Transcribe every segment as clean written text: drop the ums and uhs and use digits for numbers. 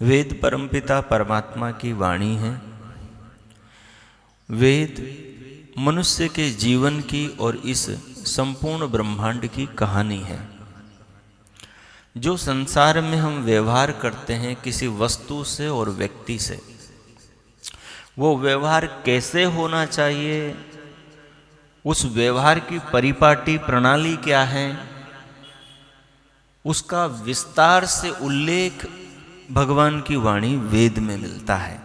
वेद परमपिता परमात्मा की वाणी है। वेद मनुष्य के जीवन की और इस संपूर्ण ब्रह्मांड की कहानी है। जो संसार में हम व्यवहार करते हैं किसी वस्तु से और व्यक्ति से, वो व्यवहार कैसे होना चाहिए, उस व्यवहार की परिपाटी प्रणाली क्या है, उसका विस्तार से उल्लेख भगवान की वाणी वेद में मिलता है।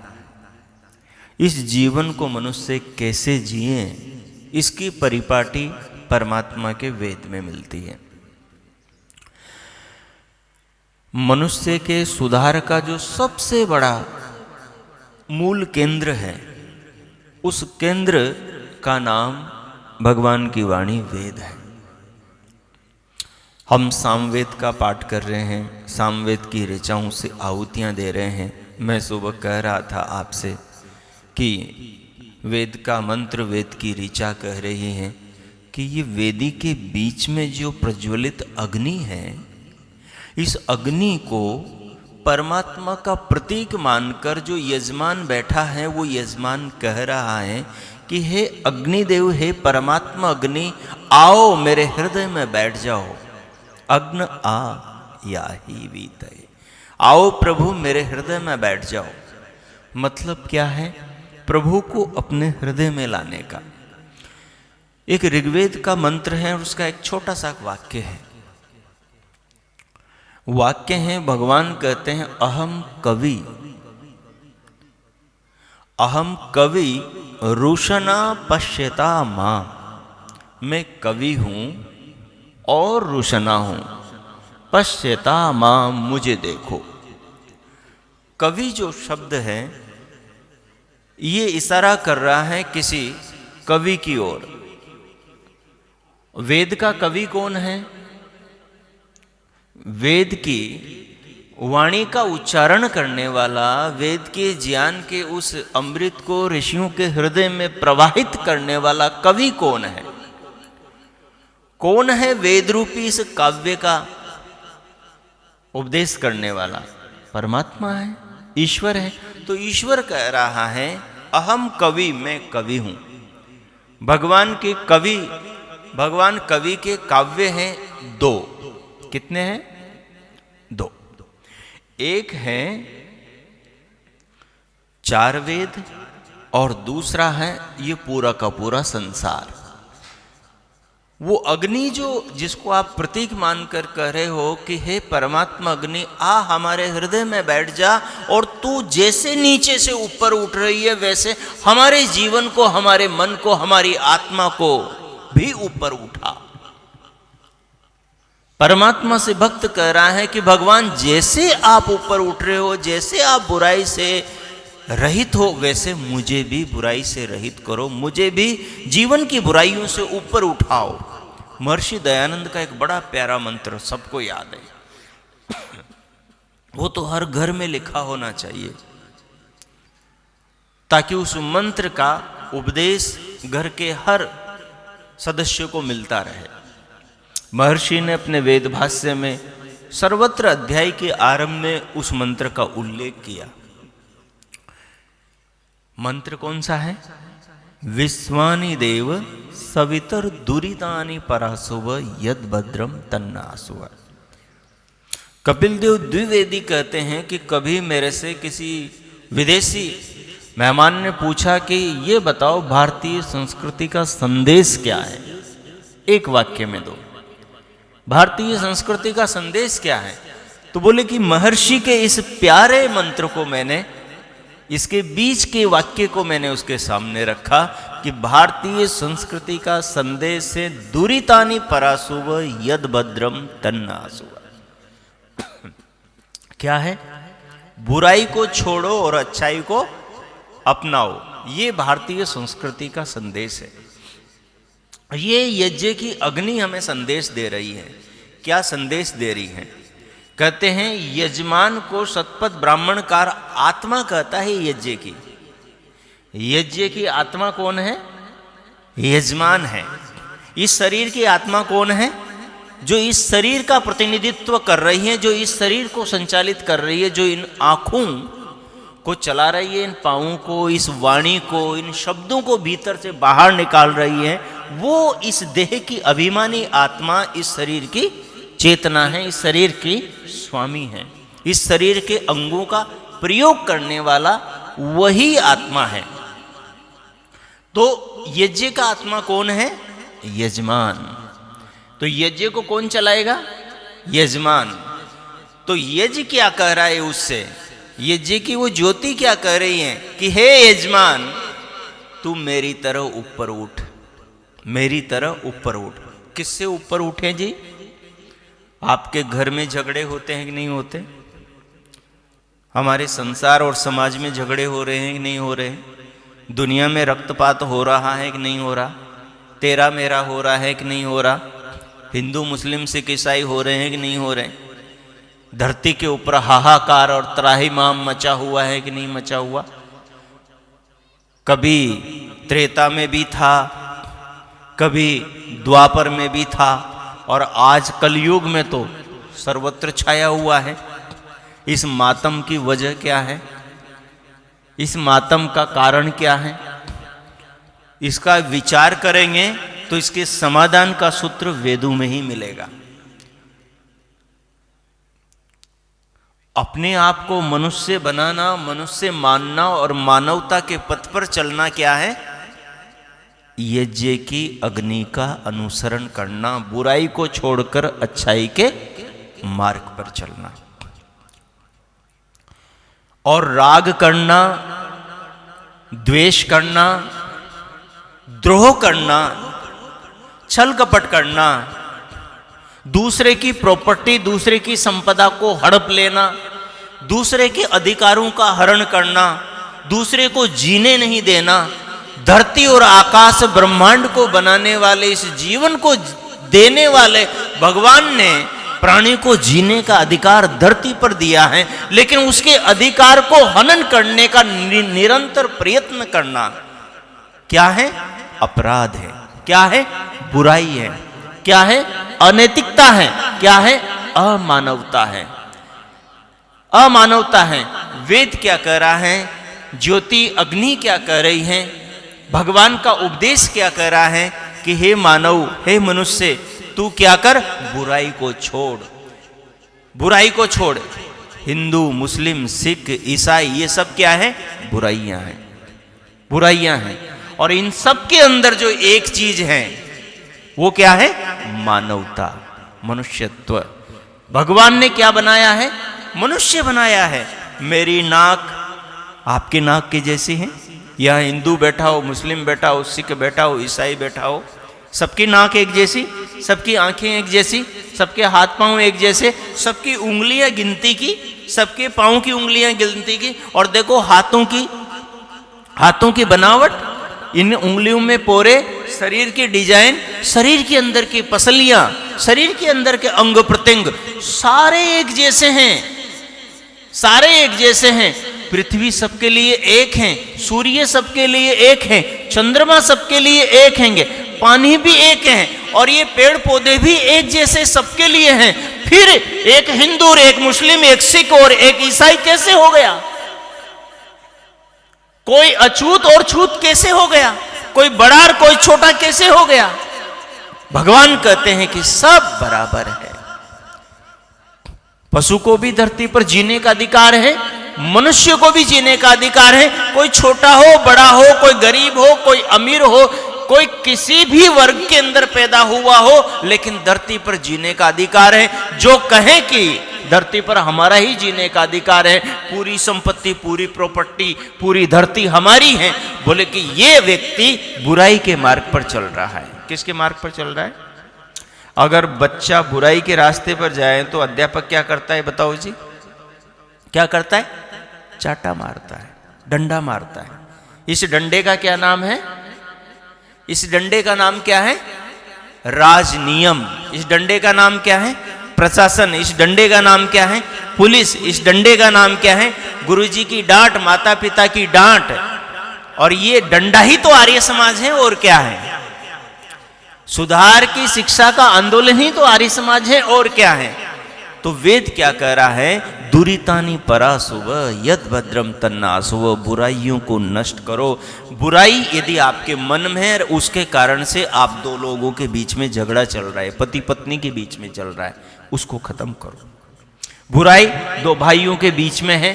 इस जीवन को मनुष्य कैसे जिए, इसकी परिपाटी परमात्मा के वेद में मिलती है। मनुष्य के सुधार का जो सबसे बड़ा मूल केंद्र है, उस केंद्र का नाम भगवान की वाणी वेद है। हम सामवेद का पाठ कर रहे हैं, सामवेद की ऋचाओं से आहुतियाँ दे रहे हैं। मैं सुबह कह रहा था आपसे कि वेद का मंत्र, वेद की ऋचा कह रही है कि ये वेदी के बीच में जो प्रज्वलित अग्नि है, इस अग्नि को परमात्मा का प्रतीक मानकर जो यजमान बैठा है, वो यजमान कह रहा है कि हे अग्निदेव, हे परमात्मा अग्नि, आओ मेरे हृदय में बैठ जाओ। अग्न आ या ही वीतये, आओ प्रभु मेरे हृदय में बैठ जाओ। मतलब क्या है? प्रभु को अपने हृदय में लाने का। एक ऋग्वेद का मंत्र है, उसका एक छोटा सा वाक्य है। वाक्य है, भगवान कहते हैं अहम कवि, अहम कवि रुशना पश्यता मां। मैं कवि हूं और रुशना हूं, पश्यता मां, मुझे देखो। कवि जो शब्द है, ये इशारा कर रहा है किसी कवि की ओर। वेद का कवि कौन है? वेद की वाणी का उच्चारण करने वाला, वेद के ज्ञान के उस अमृत को ऋषियों के हृदय में प्रवाहित करने वाला कवि कौन है? कौन है वेद रूपी इस काव्य का उपदेश करने वाला? परमात्मा है, ईश्वर है। तो ईश्वर कह रहा है अहम कवि, मैं कवि हूं। भगवान के कवि, भगवान कवि के काव्य हैं दो। कितने हैं? दो। एक है चार वेद और दूसरा है ये पूरा का पूरा संसार। वो अग्नि जो जिसको आप प्रतीक मानकर कह रहे हो कि हे परमात्मा अग्नि, आ हमारे हृदय में बैठ जा, और तू जैसे नीचे से ऊपर उठ रही है, वैसे हमारे जीवन को, हमारे मन को, हमारी आत्मा को भी ऊपर उठा। परमात्मा से भक्त कह रहा है कि भगवान जैसे आप ऊपर उठ रहे हो, जैसे आप बुराई से रहित हो, वैसे मुझे भी बुराई से रहित करो, मुझे भी जीवन की बुराइयों से ऊपर उठाओ। महर्षि दयानंद का एक बड़ा प्यारा मंत्र सबको याद है, वो तो हर घर में लिखा होना चाहिए ताकि उस मंत्र का उपदेश घर के हर सदस्य को मिलता रहे। महर्षि ने अपने वेद भाष्य में सर्वत्र अध्याय के आरंभ में उस मंत्र का उल्लेख किया। मंत्र कौन सा है? विश्वानि देव सवितर दुरितानि परासुव यद भद्रम तन्नासुव। कपिल देव द्विवेदी कहते हैं कि कभी मेरे से किसी विदेशी मेहमान ने पूछा कि ये बताओ भारतीय संस्कृति का संदेश क्या है। एक वाक्य में दो, भारतीय संस्कृति का संदेश क्या है? तो बोले कि महर्षि के इस प्यारे मंत्र को मैंने, इसके बीच के वाक्य को मैंने उसके सामने रखा कि भारतीय संस्कृति का संदेश है दुरितानि परासुव यद भद्रम तन्नासुव। क्या है? बुराई को छोड़ो और अच्छाई को अपनाओ। ये भारतीय संस्कृति का संदेश है। ये यज्ञ की अग्नि हमें संदेश दे रही है। क्या संदेश दे रही है? कहते हैं यजमान को सतपथ ब्राह्मणकार आत्मा कहता है यज्ञ की। यज्ञ की आत्मा कौन है? यजमान है। इस शरीर की आत्मा कौन है? जो इस शरीर का प्रतिनिधित्व कर रही हैं, जो इस शरीर को संचालित कर रही है, जो इन आँखों को चला रही है, इन पाँवों को, इस वाणी को, इन शब्दों को भीतर से बाहर निकाल रही है, वो इस देह की अभिमानी आत्मा, इस शरीर की चेतना है, इस शरीर की स्वामी है। इस शरीर के अंगों का प्रयोग करने वाला वही आत्मा है। तो यज्ञ का आत्मा कौन है? यजमान। तो यज्ञ को कौन चलाएगा? यजमान। तो यज्ञ क्या कह रहा है उससे? यज्ञ की वो ज्योति क्या कह रही है कि हे यजमान, तू मेरी तरह ऊपर उठ, मेरी तरह ऊपर उठ। किससे ऊपर उठे जी? आपके घर में झगड़े होते हैं कि नहीं होते? हमारे संसार और समाज में झगड़े हो रहे हैं कि नहीं हो रहे? दुनिया में रक्तपात हो रहा है कि नहीं हो रहा? तेरा मेरा हो रहा है कि नहीं हो रहा? हिंदू मुस्लिम सिख ईसाई हो रहे हैं कि नहीं हो रहे? धरती के ऊपर हाहाकार और त्राहिमाम मचा हुआ है कि नहीं मचा हुआ? कभी त्रेता में भी था, कभी द्वापर में भी था, और आज कलयुग में तो सर्वत्र छाया हुआ है। इस मातम की वजह क्या है? इस मातम का कारण क्या है? इसका विचार करेंगे तो इसके समाधान का सूत्र वेदों में ही मिलेगा। अपने आप को मनुष्य बनाना, मनुष्य मानना और मानवता के पथ पर चलना क्या है? यज्ञ की अग्नि का अनुसरण करना, बुराई को छोड़कर अच्छाई के मार्ग पर चलना। और राग करना, द्वेष करना, द्रोह करना, छल कपट करना, दूसरे की प्रॉपर्टी, दूसरे की संपदा को हड़प लेना, दूसरे के अधिकारों का हरण करना, दूसरे को जीने नहीं देना, धरती और आकाश ब्रह्मांड को बनाने वाले, इस जीवन को देने वाले भगवान ने प्राणी को जीने का अधिकार धरती पर दिया है, लेकिन उसके अधिकार को हनन करने का निरंतर प्रयत्न करना क्या है? अपराध है। क्या है? बुराई है। क्या है? अनैतिकता है। क्या है? अमानवता है। अमानवता है। वेद क्या कह रहा है? ज्योति अग्नि क्या कह रही है? भगवान का उपदेश क्या कह रहा है कि हे मानव, हे मनुष्य, तू क्या कर? बुराई को छोड़, बुराई को छोड़। हिंदू, मुस्लिम, सिख, ईसाई, ये सब क्या है? बुराइयां हैं, बुराइयां हैं। और इन सब के अंदर जो एक चीज है वो क्या है? मानवता, मनुष्यत्व। भगवान ने क्या बनाया है? मनुष्य बनाया है। मेरी नाक आपके नाक की जैसी है। यहाँ हिंदू बैठा हो, मुस्लिम बैठा हो, सिख बैठा हो, ईसाई बैठा हो, सबकी नाक एक जैसी, सबकी आंखें एक जैसी, सबके हाथ पांव एक जैसे, सबकी उंगलियां गिनती की, सबके पांव की उंगलियां गिनती की। और देखो हाथों की बनावट, इन उंगलियों में पोरे, शरीर की डिजाइन, शरीर के अंदर की पसलियां, शरीर के अंदर के अंग प्रत्यंग सारे एक जैसे हैं, सारे एक जैसे हैं। पृथ्वी सबके लिए एक है, सूर्य सबके लिए एक है, चंद्रमा सबके लिए एक हैंगे, पानी भी एक है, और ये पेड़ पौधे भी एक जैसे सबके लिए हैं। फिर एक हिंदू और एक मुस्लिम, एक सिख और एक ईसाई कैसे हो गया? कोई अछूत और छूत कैसे हो गया? कोई बड़ा और कोई छोटा कैसे हो गया? भगवान कहते हैं कि सब बराबर है। पशु को भी धरती पर जीने का अधिकार है, मनुष्य को भी जीने का अधिकार है। कोई छोटा हो, बड़ा हो, कोई गरीब हो, कोई अमीर हो, कोई किसी भी वर्ग के अंदर पैदा हुआ हो, लेकिन धरती पर जीने का अधिकार है। जो कहे कि धरती पर हमारा ही जीने का अधिकार है, पूरी संपत्ति, पूरी प्रॉपर्टी, पूरी धरती हमारी है, बोले कि ये व्यक्ति बुराई के मार्ग पर चल रहा है। किसके मार्ग पर चल रहा है? अगर बच्चा बुराई के रास्ते पर जाए तो अध्यापक क्या करता है? बताओ जी, क्या करता है? चाटा मारता है, डंडा मारता है। इस डंडे का क्या नाम है? इस डंडे का नाम क्या है? राजनियम। इस डंडे का नाम क्या है? प्रशासन। इस डंडे का नाम क्या है? पुलिस। इस डंडे का नाम क्या है? गुरुजी की डांट, माता पिता की डांट। और ये डंडा ही तो आर्य समाज है, और क्या है? सुधार की शिक्षा का आंदोलन ही तो आर्य समाज है, और क्या है। तो वेद क्या कह रहा है, दुरितानी परासुव यद भद्रम तन्नासुव, बुराइयों को नष्ट करो। बुराई यदि आपके मन में है, उसके कारण से आप दो लोगों के बीच में झगड़ा चल रहा है, पति पत्नी के बीच में चल रहा है, उसको खत्म करो। बुराई दो भाइयों के बीच में है,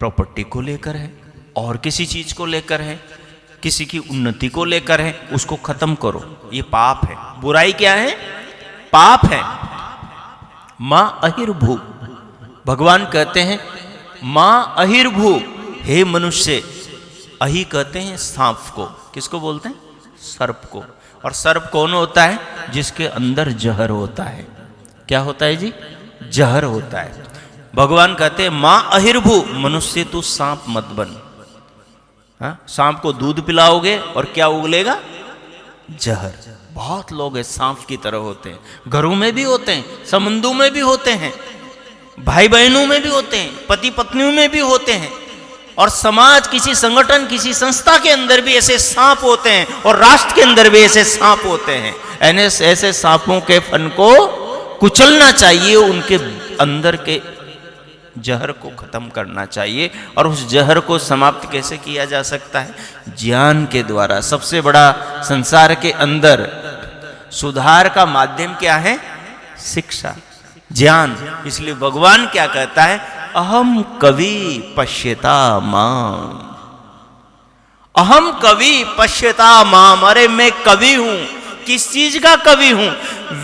प्रॉपर्टी को लेकर है और किसी चीज को लेकर है, किसी की उन्नति को लेकर है, उसको खत्म करो। ये पाप है। बुराई क्या है, पाप है। मां अहिर्भू, भगवान कहते हैं मां अहिर्भू, हे मनुष्य। अहि कहते हैं सांप को, किसको बोलते हैं, सर्प को। और सर्प कौन होता है, जिसके अंदर जहर होता है। क्या होता है जी, जहर होता है। भगवान कहते हैं मां अहिर्भू, मनुष्य तू सांप मत बन। सांप को दूध पिलाओगे और क्या उगलेगा, जहर। बहुत लोग सांप की तरह होते हैं, घरों में भी होते हैं, संबंधों में भी होते हैं, भाई बहनों में भी होते हैं, पति पत्नियों में भी होते हैं, और समाज, किसी संगठन, किसी संस्था के अंदर भी ऐसे सांप होते हैं, और राष्ट्र के अंदर भी ऐसे सांप होते हैं। ऐसे सांपों के फन को कुचलना चाहिए, उनके अंदर के जहर को खत्म करना चाहिए। और उस जहर को समाप्त कैसे किया जा सकता है, ज्ञान के द्वारा। सबसे बड़ा संसार के अंदर सुधार का माध्यम क्या है, शिक्षा, ज्ञान। इसलिए भगवान क्या कहता है, अहम कवि पश्यता माम, अहम कवि पश्यता माम। अरे मैं कवि हूं, किस चीज का कवि हूं,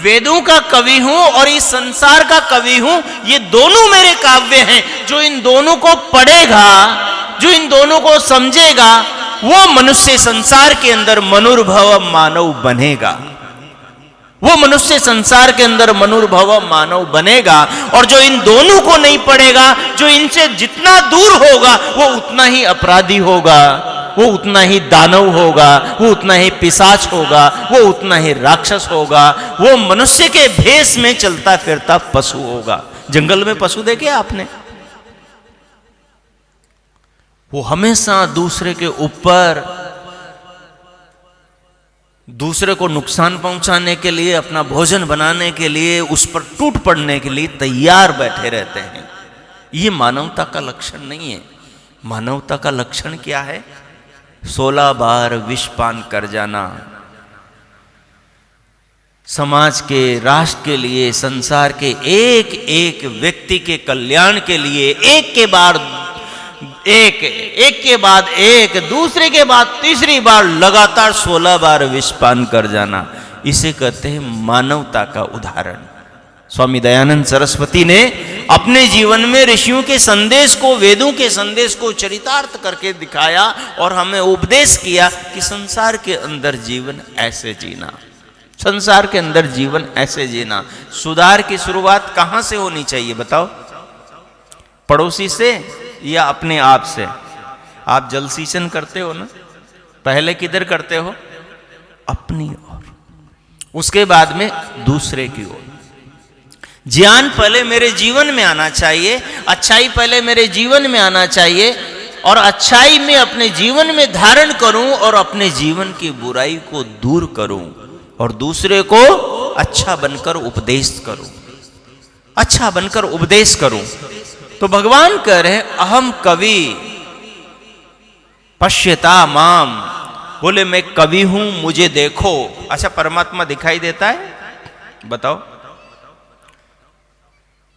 वेदों का कवि हूं और इस संसार का कवि हूं। ये दोनों मेरे काव्य हैं। जो इन दोनों को पढ़ेगा, जो इन दोनों को समझेगा, वो मनुष्य संसार के अंदर मनुर्भव मानव बनेगा। वो मनुष्य संसार के अंदर मनुर्भव मानव बनेगा। और जो इन दोनों को नहीं पढ़ेगा, जो इनसे जितना दूर होगा, वो उतना ही अपराधी होगा, वो उतना ही दानव होगा, वो उतना ही पिशाच होगा, वो उतना ही राक्षस होगा, वो मनुष्य के भेष में चलता फिरता पशु होगा। जंगल में पशु देखे आपने, वो हमेशा दूसरे के ऊपर, दूसरे को नुकसान पहुंचाने के लिए, अपना भोजन बनाने के लिए, उस पर टूट पड़ने के लिए तैयार बैठे रहते हैं। ये मानवता का लक्षण नहीं है। मानवता का लक्षण क्या है, 16 बार विष पान कर जाना, समाज के, राष्ट्र के लिए, संसार के एक एक व्यक्ति के कल्याण के लिए, एक के बाद एक, दूसरे के बाद तीसरी बार लगातार 16 बार विष पान कर जाना, इसे कहते हैं मानवता का उदाहरण। स्वामी दयानंद सरस्वती ने अपने जीवन में ऋषियों के संदेश को, वेदों के संदेश को चरितार्थ करके दिखाया और हमें उपदेश किया कि संसार के अंदर जीवन ऐसे जीना, संसार के अंदर जीवन ऐसे जीना। सुधार की शुरुआत कहां से होनी चाहिए बताओ, पड़ोसी से या अपने आप से? आप जल सिंचन करते हो ना, पहले किधर करते हो, अपनी ओर, उसके बाद में दूसरे की ओर। ज्ञान पहले मेरे जीवन में आना चाहिए, अच्छाई पहले मेरे जीवन में आना चाहिए, और अच्छाई में अपने जीवन में धारण करूं और अपने जीवन की बुराई को दूर करूं और दूसरे को अच्छा बनकर उपदेश करूं, अच्छा बनकर उपदेश करूं। तो भगवान कह रहे हैं अहम कवि पश्यता माम, बोले मैं कवि हूं, मुझे देखो। अच्छा, परमात्मा दिखाई देता है? बताओ,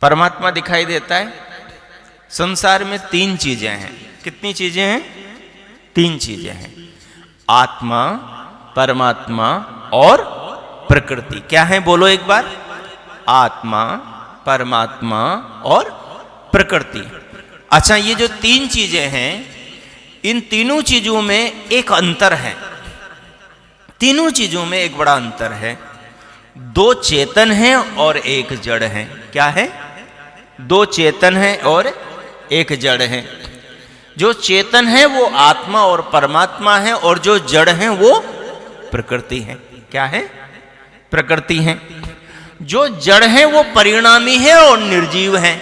परमात्मा दिखाई देता है? संसार में 3 चीजें हैं। कितनी चीजें हैं? 3 चीजें हैं, आत्मा, परमात्मा और प्रकृति। क्या है बोलो एक बार? आत्मा, परमात्मा और प्रकृति। अच्छा, ये जो 3 चीजें हैं, इन तीनों चीजों में एक अंतर है। तीनों चीजों में एक बड़ा अंतर है। 2 चेतन हैं और 1 जड़ है। क्या है? 2 चेतन हैं और 1 जड़ है। जो चेतन है वो आत्मा और परमात्मा है, और जो जड़ है वो प्रकृति है। क्या है? प्रकृति है। जो जड़ है वो परिणामी है और निर्जीव है।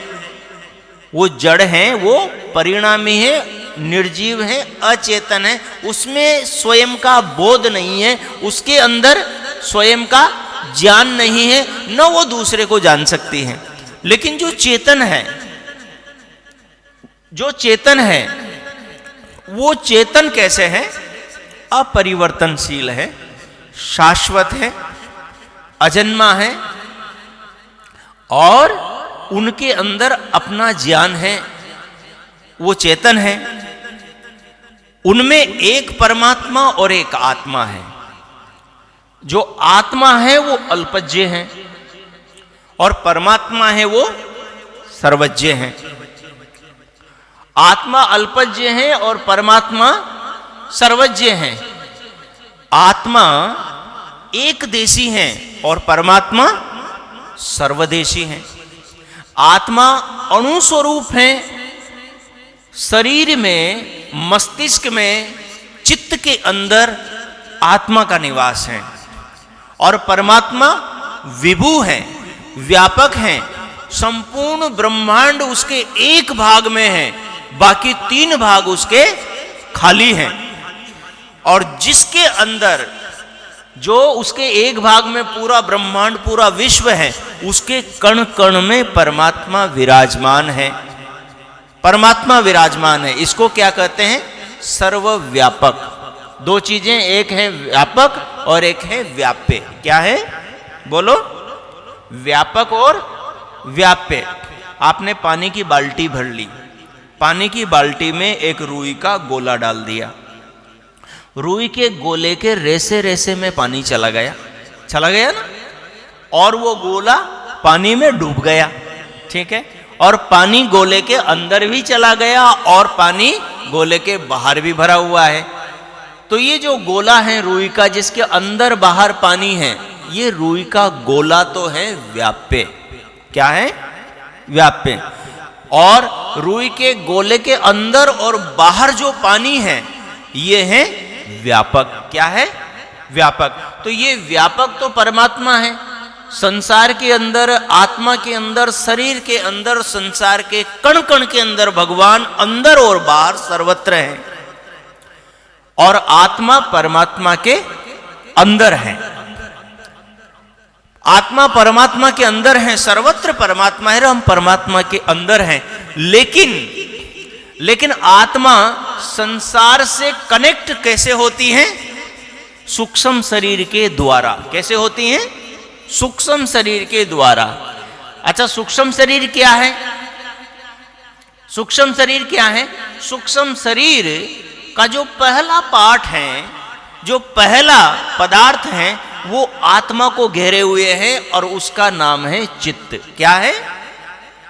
वो जड़ है, वो परिणामी है निर्जीव है, अचेतन है, उसमें स्वयं का बोध नहीं है, उसके अंदर स्वयं का ज्ञान नहीं है, न वो दूसरे को जान सकती है। लेकिन जो चेतन है, जो चेतन है, वो चेतन कैसे है? अपरिवर्तनशील है, शाश्वत है, अजन्मा है, और उनके अंदर अपना ज्ञान है, वो चेतन है। उनमें एक परमात्मा और एक आत्मा है। जो आत्मा है वो अल्पज्ञ है और परमात्मा है वो सर्वज्ञ है। आत्मा अल्पज्ञ है और परमात्मा सर्वज्ञ है। आत्मा एक देशी है और परमात्मा सर्वदेशी है। आत्मा अणु स्वरूप है, शरीर में, मस्तिष्क में, चित्त के अंदर आत्मा का निवास है, और परमात्मा विभू है, व्यापक है। संपूर्ण ब्रह्मांड उसके एक भाग में है, बाकी 3 भाग उसके खाली हैं। और जिसके अंदर, जो उसके एक भाग में पूरा ब्रह्मांड, पूरा विश्व है, उसके कण कण में परमात्मा विराजमान है। परमात्मा विराजमान है। इसको क्या कहते हैं? सर्वव्यापक। 2 चीजें, एक है व्यापक और एक है व्याप्य। क्या है? बोलो। व्यापक और व्याप्य। आपने पानी की बाल्टी भर ली, पानी की बाल्टी में एक रुई का गोला डाल दिया, रुई के गोले के रेसे रेसे में पानी चला गया ना, और वो गोला पानी में डूब गया, ठीक है, और पानी गोले के अंदर भी चला गया और पानी गोले के बाहर भी भरा हुआ है। तो ये जो गोला है रुई का, जिसके अंदर बाहर पानी है, ये रुई का गोला तो है व्याप्य। क्या है? व्याप्य। और रुई के गोले के अंदर और बाहर जो पानी है, ये है व्यापक। क्या है? व्यापक। तो ये व्यापक तो परमात्मा है। संसार के अंदर, आत्मा के अंदर, शरीर के अंदर, संसार के कण कण के अंदर भगवान अंदर और बाहर सर्वत्र है, और आत्मा परमात्मा के अंदर है। आत्मा परमात्मा के अंदर है, सर्वत्र परमात्मा है, हम परमात्मा के अंदर हैं। लेकिन आत्मा संसार से कनेक्ट कैसे होती है? सूक्ष्म शरीर के द्वारा। कैसे होती हैं? सूक्ष्म शरीर के द्वारा। अच्छा, सूक्ष्म शरीर क्या है? सूक्ष्म शरीर क्या है? सूक्ष्म शरीर का जो पहला पार्ट है, जो पहला पदार्थ है, वो आत्मा को घेरे हुए है, और उसका नाम है चित्त। क्या है?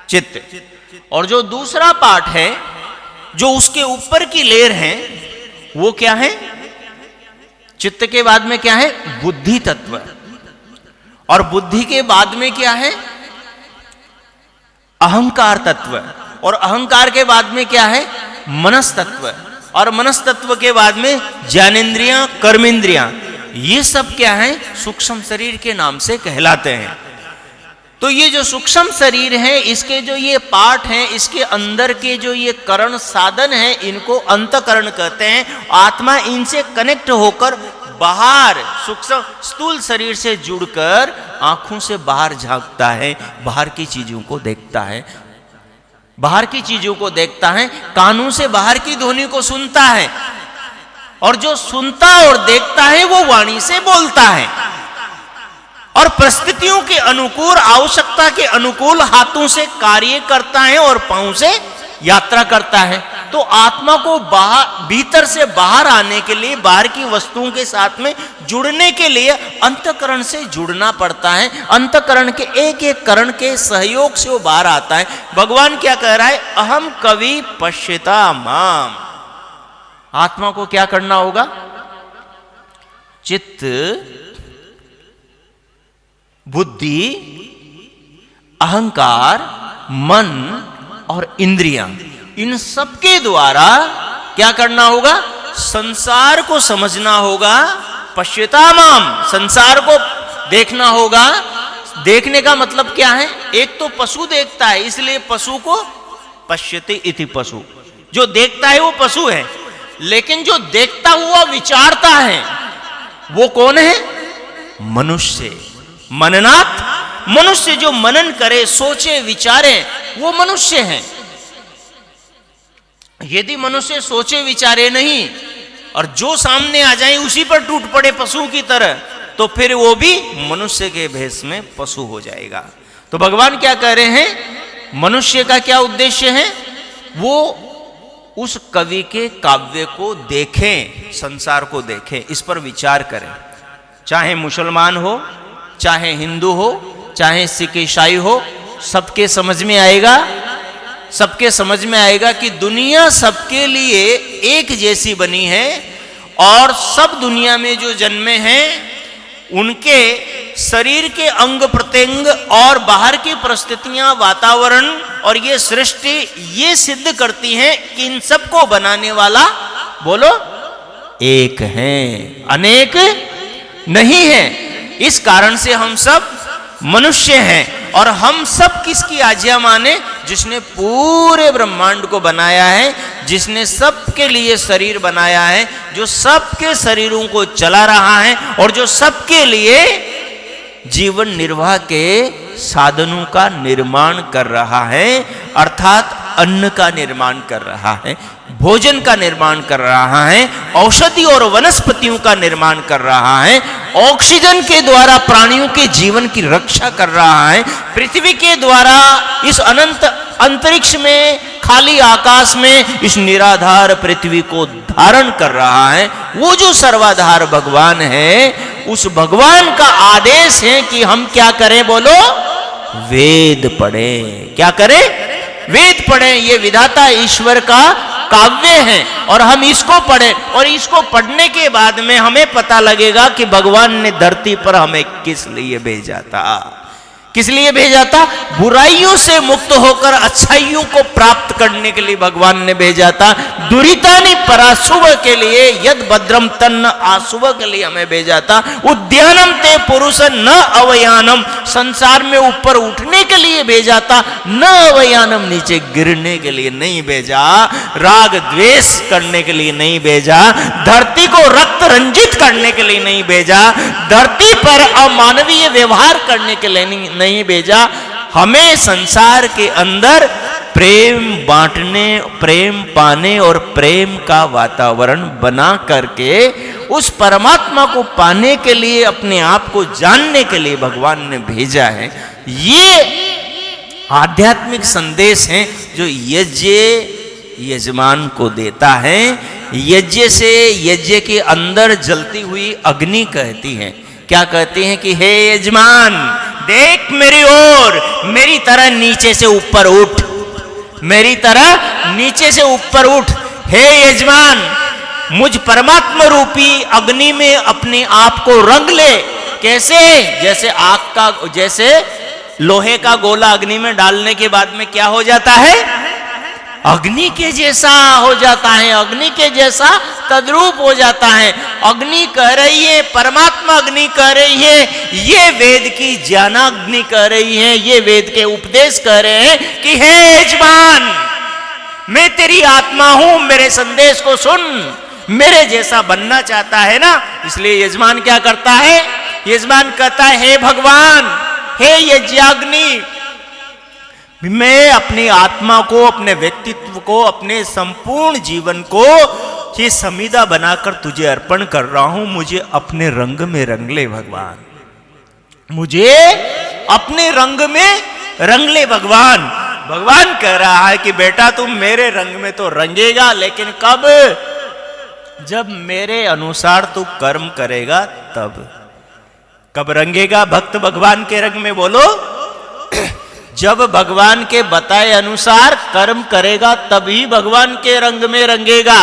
चित्त। और जो दूसरा पार्ट है, जो उसके ऊपर की लेयर है, वो क्या है? चित्त के बाद में क्या है? बुद्धि तत्व। और बुद्धि के बाद में क्या है? अहंकार तत्व। और अहंकार के बाद में क्या है? मनस तत्व। और मनस तत्व के बाद में ज्ञानेंद्रियां, कर्मेंद्रियां। ये सब क्या है? सूक्ष्म शरीर के नाम से कहलाते हैं। तो ये जो सूक्ष्म शरीर है, इसके जो ये पार्ट हैं, इसके अंदर के जो ये करण साधन हैं, इनको अंतकरण कहते हैं। आत्मा इनसे कनेक्ट होकर बाहर सूक्ष्म स्थूल शरीर से जुड़कर आंखों से बाहर झांकता है, बाहर की चीजों को देखता है, बाहर की चीजों को देखता है, कानों से बाहर की ध्वनि को सुनता है, और जो सुनता और देखता है वो वाणी से बोलता है, और परिस्थितियों के अनुकूल, आवश्यकता के अनुकूल हाथों से कार्य करता है और पांव से यात्रा करता है। तो आत्मा को बाहर, भीतर से बाहर आने के लिए, बाहर की वस्तुओं के साथ में जुड़ने के लिए अंतकरण से जुड़ना पड़ता है। अंतकरण के एक एक करण के सहयोग से वो बाहर आता है। भगवान क्या कह रहा है? अहम कवि पश्यता माम। आत्मा को क्या करना होगा? चित्त, बुद्धि, अहंकार, मन और इंद्रियां, इन सब के द्वारा क्या करना होगा? संसार को समझना होगा। पश्यता माम, संसार को देखना होगा। देखने का मतलब क्या है? एक तो पशु देखता है, इसलिए पशु को पश्यति इति पशु। जो देखता है वो पशु है, लेकिन जो देखता हुआ विचारता है वो कौन है? मनुष्य। मननात्, मनुष्य जो मनन करे, सोचे, विचारे, वो मनुष्य है। यदि मनुष्य सोचे विचारे नहीं और जो सामने आ जाए उसी पर टूट पड़े पशु की तरह, तो फिर वो भी मनुष्य के भेष में पशु हो जाएगा। तो भगवान क्या कह रहे हैं? मनुष्य का क्या उद्देश्य है? वो उस कवि के काव्य को देखें, संसार को देखें, इस पर विचार करें। चाहे मुसलमान हो, चाहे हिंदू हो, चाहे सिख ईसाई हो, सबके समझ में आएगा, सबके समझ में आएगा कि दुनिया सबके लिए एक जैसी बनी है और सब दुनिया में जो जन्मे हैं उनके शरीर के अंग प्रत्यंग और बाहर की परिस्थितियां, वातावरण और ये सृष्टि ये सिद्ध करती हैं कि इन सबको बनाने वाला बोलो एक है, अनेक नहीं है। इस कारण से हम सब मनुष्य हैं और हम सब किसकी आज्ञा माने? जिसने पूरे ब्रह्मांड को बनाया है, जिसने सबके लिए शरीर बनाया है, जो सबके शरीरों को चला रहा है और जो सबके लिए जीवन निर्वाह के साधनों का निर्माण कर रहा है, अर्थात अन्न का निर्माण कर रहा है, भोजन का निर्माण कर रहा है, औषधि और वनस्पतियों का निर्माण कर रहा है, ऑक्सीजन के द्वारा प्राणियों के जीवन की रक्षा कर रहा है, पृथ्वी के द्वारा इस अनंत अंतरिक्ष में, खाली आकाश में इस निराधार पृथ्वी को धारण कर रहा है। वो जो सर्वाधार भगवान है, उस भगवान का आदेश है कि हम क्या करें? बोलो, वेद पढ़ें। क्या करें? वेद पढ़ें। ये विधाता ईश्वर का काव्य है और हम इसको पढ़ें, और इसको पढ़ने के बाद में हमें पता लगेगा कि भगवान ने धरती पर हमें किस लिए भेजा था। किस लिए भेजा था? बुराइयों से मुक्त होकर अच्छाइयों को प्राप्त करने के लिए भगवान ने भेजा था। दुरितानि पराशुभ के लिए, यद भद्रम तन्न आशुभ के लिए हमें भेजा था। उद्यानम ते पुरुष न अवयानम, संसार में ऊपर उठने के लिए भेजा था, न अवयानम, नीचे गिरने के लिए नहीं भेजा, राग द्वेष करने के लिए नहीं भेजा, धरती को रक्त रंजित करने के लिए नहीं भेजा, धरती पर अमानवीय व्यवहार करने के लिए नहीं भेजा। हमें संसार के अंदर प्रेम बांटने, प्रेम पाने और प्रेम का वातावरण बना करके उस परमात्मा को पाने के लिए, अपने आप को जानने के लिए भगवान ने भेजा है। ये आध्यात्मिक संदेश है जो यज्ञ यजमान को देता है। यज्ञ से, यज्ञ के अंदर जलती हुई अग्नि कहती है, क्या कहती हैं कि हे यजमान देख मेरी ओर, मेरी तरह नीचे से ऊपर उठ, मेरी तरह नीचे से ऊपर उठ। हे यजमान, मुझ परमात्मा रूपी अग्नि में अपने आप को रंग ले। कैसे? जैसे आग का, जैसे लोहे का गोला अग्नि में डालने के बाद में क्या हो जाता है? अग्नि के जैसा हो जाता है, अग्नि के जैसा तद्रूप हो जाता है। अग्नि कह रही है, परमात्मा अग्नि कह रही है, ये वेद की ज्ञानाग्नि कह रही है, ये वेद के उपदेश कह रहे हैं कि हे यजमान, मैं तेरी आत्मा हूं, मेरे संदेश को सुन। मेरे जैसा बनना चाहता है ना, इसलिए यजमान क्या करता है? यजमान कहता है हे भगवान, हे यज्ञाग्नि, मैं अपनी आत्मा को, अपने व्यक्तित्व को, अपने संपूर्ण जीवन को ये समीदा बनाकर तुझे अर्पण कर रहा हूं। मुझे अपने रंग में रंग ले भगवान, मुझे अपने रंग में रंग ले भगवान। भगवान कह रहा है कि बेटा तुम मेरे रंग में तो रंगेगा, लेकिन कब? जब मेरे अनुसार तू कर्म करेगा तब। कब रंगेगा भक्त भगवान के रंग में? बोलो, जब भगवान के बताए अनुसार कर्म करेगा तभी भगवान के रंग में रंगेगा।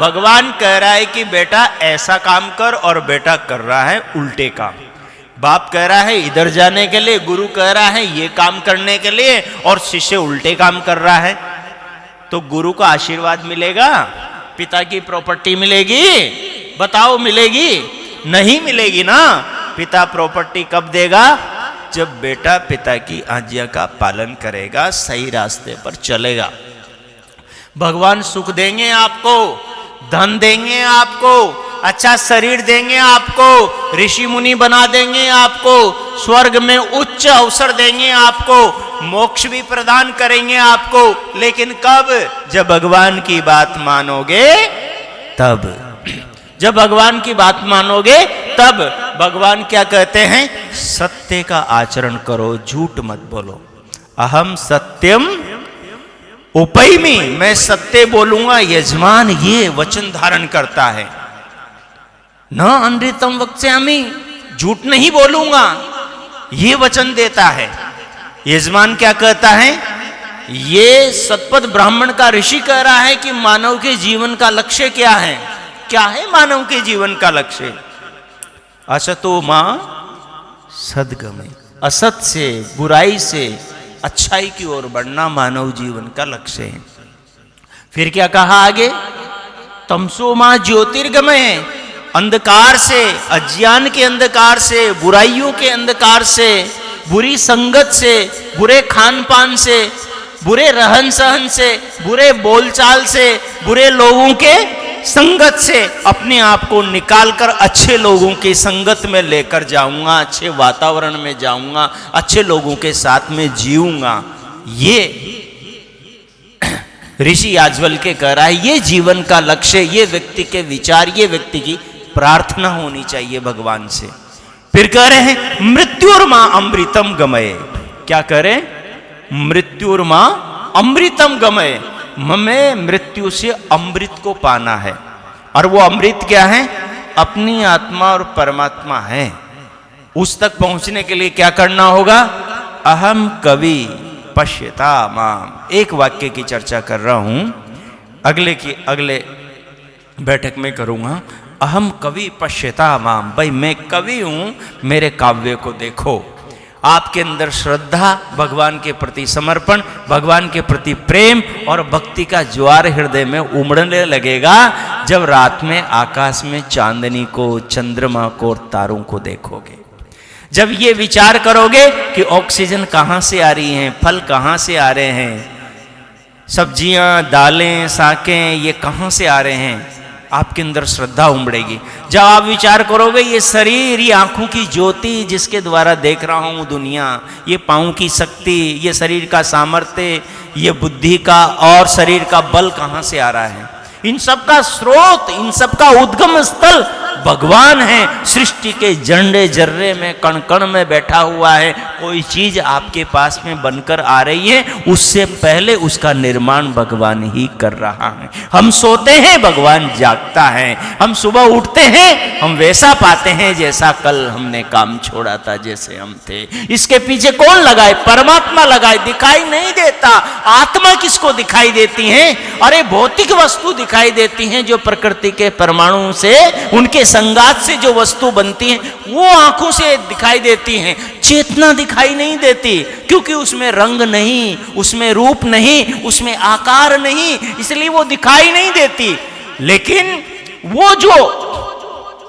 भगवान कह रहा है कि बेटा ऐसा काम कर, और बेटा कर रहा है उल्टे काम। बाप कह रहा है इधर जाने के लिए, गुरु कह रहा है ये काम करने के लिए, और शिष्य उल्टे काम कर रहा है। तो गुरु का आशीर्वाद मिलेगा? पिता की प्रॉपर्टी मिलेगी? बताओ मिलेगी? नहीं मिलेगी ना। पिता प्रॉपर्टी कब देगा? जब बेटा पिता की आज्ञा का पालन करेगा, सही रास्ते पर चलेगा। भगवान सुख देंगे आपको, धन देंगे आपको, अच्छा शरीर देंगे आपको, ऋषि मुनि बना देंगे आपको, स्वर्ग में उच्च अवसर देंगे आपको, मोक्ष भी प्रदान करेंगे आपको। लेकिन कब? जब भगवान की बात मानोगे तब। जब भगवान की बात मानोगे तब। भगवान क्या कहते हैं? सत्य का आचरण करो, झूठ मत बोलो। अहम सत्यम उपैमि, मैं सत्य बोलूंगा। यजमान ये वचन धारण करता है। न अनृतम वक्ष्यामि, झूठ नहीं बोलूंगा, ये वचन देता है। यजमान क्या कहता है? ये सतपथ ब्राह्मण का ऋषि कह रहा है कि मानव के जीवन का लक्ष्य क्या है? क्या है मानव के जीवन का लक्ष्य? असतो मां सद्गमय, असत से, बुराई से अच्छाई की ओर बढ़ना मानव जीवन का लक्ष्य है। फिर क्या कहा आगे? तमसो मां ज्योतिर्गमय, अंधकार से, अज्ञान के अंधकार से, बुराइयों के अंधकार से, बुरी संगत से, बुरे खान पान से, बुरे रहन सहन से, बुरे बोलचाल से, बुरे लोगों के संगत से अपने आप को निकालकर अच्छे लोगों की संगत में लेकर जाऊंगा, अच्छे वातावरण में जाऊंगा, अच्छे लोगों के साथ में जीऊंगा। ये ऋषि याज्ञवल्क्य के कह रहा है, ये जीवन का लक्ष्य, ये व्यक्ति के विचार, ये व्यक्ति की प्रार्थना होनी चाहिए भगवान से। फिर कह रहे हैं मृत्युर्मा अमृतम गमये। क्या कह रहे? मृत्युर्मा अमृतम गमये, हमें मृत्यु से अमृत को पाना है। और वो अमृत क्या है? अपनी आत्मा और परमात्मा है। उस तक पहुंचने के लिए क्या करना होगा? अहम कवि पश्यता माम। एक वाक्य की चर्चा कर रहा हूं, अगले बैठक में करूंगा। अहम कवि पश्यता माम, भाई मैं कवि हूं, मेरे काव्य को देखो। आपके अंदर श्रद्धा, भगवान के प्रति समर्पण, भगवान के प्रति प्रेम और भक्ति का ज्वार हृदय में उमड़ने लगेगा जब रात में आकाश में चांदनी को, चंद्रमा को और तारों को देखोगे। जब ये विचार करोगे कि ऑक्सीजन कहाँ से आ रही है, फल कहाँ से आ रहे हैं, सब्जियां, दालें, साकें ये कहाँ से आ रहे हैं, आपके अंदर श्रद्धा उमड़ेगी। जब आप विचार करोगे ये शरीर, ये आंखों की ज्योति जिसके द्वारा देख रहा हूं दुनिया, ये पांव की शक्ति, ये शरीर का सामर्थ्य, ये बुद्धि का और शरीर का बल कहां से आ रहा है? इन सब का स्रोत, इन सब का उद्गम स्थल भगवान है। सृष्टि के जंडे जर्रे में, कण कण में बैठा हुआ है। कोई चीज आपके पास में बनकर आ रही है, उससे पहले उसका निर्माण भगवान ही कर रहा है। हम सोते हैं, भगवान जागता है। हम सुबह उठते हैं, हम वैसा पाते हैं जैसा कल हमने काम छोड़ा था, जैसे हम थे। इसके पीछे कौन लगाए? परमात्मा लगाए। दिखाई नहीं देता। आत्मा किसको दिखाई देती है? अरे भौतिक वस्तु दिखाई देती हैं, जो प्रकृति के परमाणु से, उनके संगात से जो वस्तु बनती है, वो आंखों से दिखाई देती हैं। चेतना दिखाई नहीं देती, क्योंकि उसमें रंग नहीं, उसमें रूप नहीं, उसमें आकार नहीं, इसलिए वो दिखाई नहीं देती। लेकिन वो जो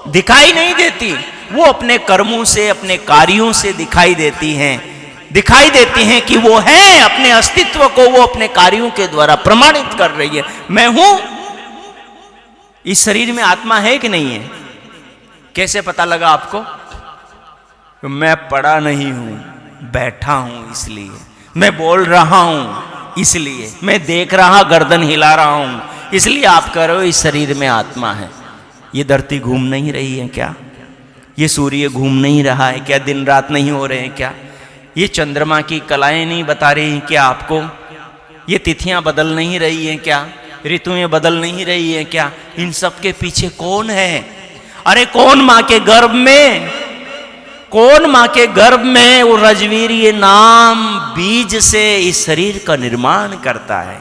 दिखाई नहीं देती, वो अपने कर्मों से, अपने कार्यों से दिखाई देती हैं। दिखाई देती हैं कि वो है, अपने अस्तित्व को वो अपने कार्यों के द्वारा प्रमाणित कर रही है। मैं हूं, इस शरीर में आत्मा है कि नहीं है? कैसे पता लगा आपको? मैं पड़ा नहीं हूं, बैठा हूं, इसलिए मैं बोल रहा हूं, इसलिए मैं देख रहा, गर्दन हिला रहा हूं, इसलिए आप कह रहे हो इस शरीर में आत्मा है। ये धरती घूम नहीं रही है क्या? ये सूर्य घूम नहीं रहा है क्या? दिन रात नहीं हो रहे हैं क्या? ये चंद्रमा की कलाएं नहीं बता रही हैं क्या आपको? ये तिथियां बदल नहीं रही हैं क्या? ऋतुएं बदल नहीं रही हैं क्या? इन सब के पीछे कौन है? अरे कौन मां के गर्भ में, कौन मां के गर्भ में वो रजवीर्य नाम बीज से इस शरीर का निर्माण करता है?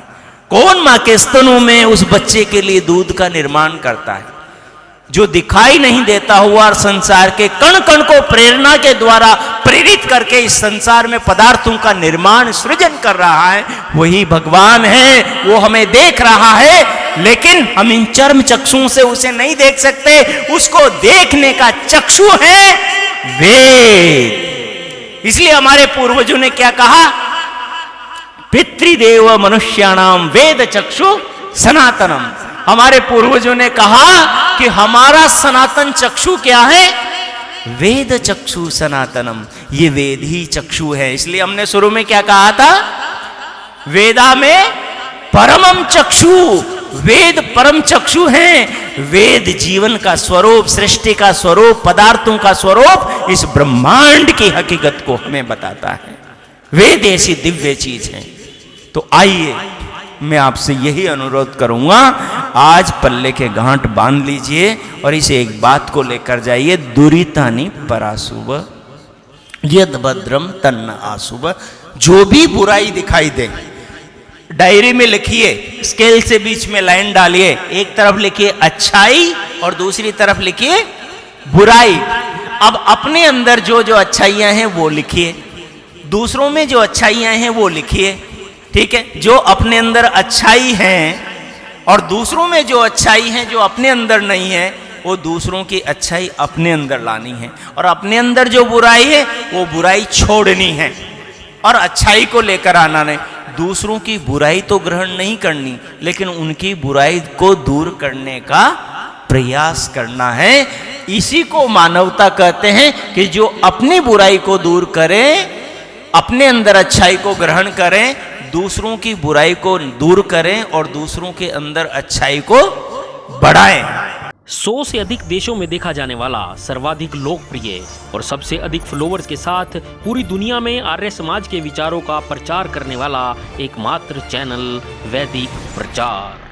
कौन मां के स्तनों में उस बच्चे के लिए दूध का निर्माण करता है? जो दिखाई नहीं देता हुआ और संसार के कण कण को प्रेरणा के द्वारा प्रेरित करके इस संसार में पदार्थों का निर्माण, सृजन कर रहा है, वही भगवान है। वो हमें देख रहा है, लेकिन हम इन चर्म चक्षुओं से उसे नहीं देख सकते। उसको देखने का चक्षु है वेद। इसलिए हमारे पूर्वजों ने क्या कहा? पितृदेव मनुष्याणाम वेद चक्षु सनातनम। हमारे पूर्वजों ने कहा कि हमारा सनातन चक्षु क्या है? वेद चक्षु सनातनम। ये वेद ही चक्षु है। इसलिए हमने शुरू में क्या कहा था? वेदा में परमम चक्षु, वेद परम चक्षु हैं। वेद जीवन का स्वरूप, सृष्टि का स्वरूप, पदार्थों का स्वरूप, इस ब्रह्मांड की हकीकत को हमें बताता है। वेद ऐसी दिव्य चीज है। तो आइए, मैं आपसे यही अनुरोध करूंगा, आज पल्ले के गांठ बांध लीजिए और इसे एक बात को लेकर जाइए, दुरितानि पराशुभ यद भद्रम तन्न आशुभ। जो भी बुराई दिखाई दे, डायरी में लिखिए, स्केल से बीच में लाइन डालिए, एक तरफ लिखिए अच्छाई और दूसरी तरफ लिखिए बुराई। अब अपने अंदर जो जो अच्छाइयां हैं वो लिखिए, दूसरों में जो अच्छाइयां हैं वो लिखिए। ठीक है? जो अपने अंदर अच्छाई है और दूसरों में जो अच्छाई है जो अपने अंदर नहीं है, वो दूसरों की अच्छाई अपने अंदर लानी है। और अपने अंदर जो बुराई है वो बुराई छोड़नी है और अच्छाई को लेकर आना नहीं। दूसरों की बुराई तो ग्रहण नहीं करनी, लेकिन उनकी बुराई को दूर करने का प्रयास करना है। इसी को मानवता कहते हैं कि जो अपनी बुराई को दूर करें, अपने अंदर अच्छाई को ग्रहण करें, दूसरों की बुराई को दूर करें और दूसरों के अंदर अच्छाई को बढ़ाएं। 100 से अधिक देशों में देखा जाने वाला, सर्वाधिक लोकप्रिय और सबसे अधिक फॉलोअर्स के साथ पूरी दुनिया में आर्य समाज के विचारों का प्रचार करने वाला एकमात्र चैनल वैदिक प्रचार।